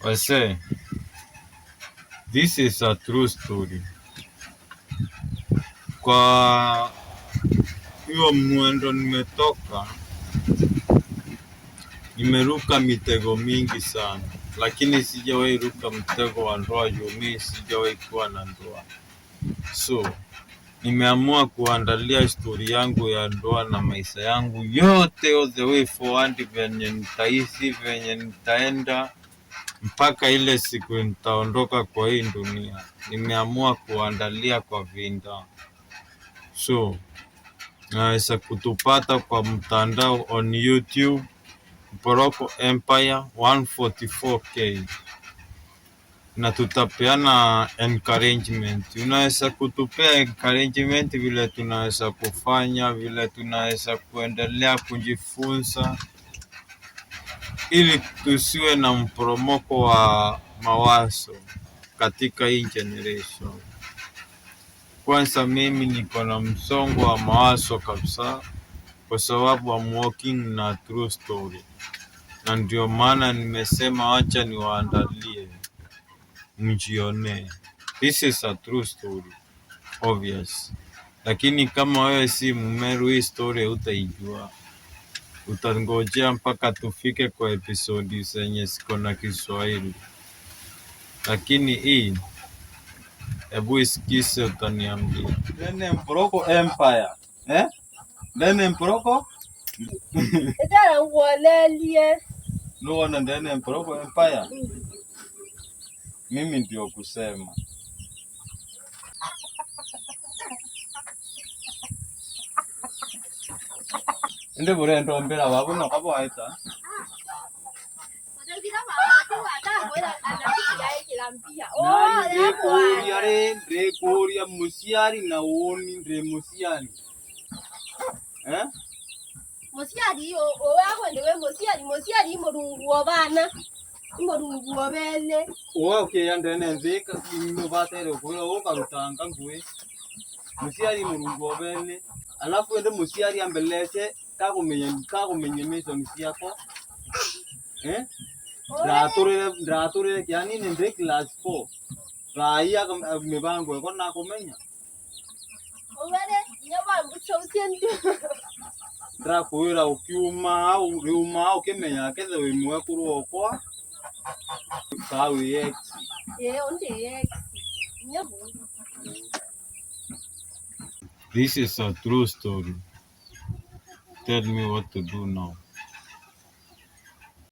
I say, this is a true story. Kwa hiyo mwendo nimetoka, nimeruka mitego mingi sana, lakini sijawahi ruka mtego wa ndoa juu mimi sijawahi kuwa na ndoa. So, nimeamua kuandalia historia yangu ya ndoa na maisha yangu yote all the way forward, venye nitaishi, venye nitaenda mpaka ile siku nitaondoka kwa hii dunia. Nimeamua kuandalia kwa vinda. So, naweza kutupata kwa mtandao on YouTube, Mporoko Empire 144K. Na tutapeana encouragement. Unaweza kutupea encouragement vile tunaweza kufanya, vile tunaweza kuendelea kujifunza, ili tusiwe na mporomoko wa mawazo katika hii generation. Kwanza mimi niko na msongo wa mawazo kabisa, kwa sababu I'm walking na true story, na ndio maana nimesema wacha niwaandalie mjione. This is a true story, obvious. Lakini kama wewe si Mmeru, hii story utaijua. Utangojea mpaka tufike kwa episodi zenye ziko na Kiswahili. Lakini hii, hebu isikize utaniambia. Nene Mporoko Empire. Nene Mporoko? Ita nguolelie. Nuona Nene Mporoko Empire. Mimi ndio kusema. Ende bure ndombera babu na kabo aita. Ndekuria musiari na woni ndre musiani. Musiari owa ndewe musiari murungu wabana. Murungu wabele. Okay, andene nzeka ino batere okura okarutanga ngwe. Musiari murungu wabele. Alafu ende musiari ambelese kakumenye mission yako. Drature kiani nende class 4. Raya mibango ko na kumenya. Obere nyaba mbucho usiende. Drakuira ukiuma ukimenya kethe wimwe kuruokwa. Sawi X. Onde X. Nyabo. This is a true story. Tell me what to do now.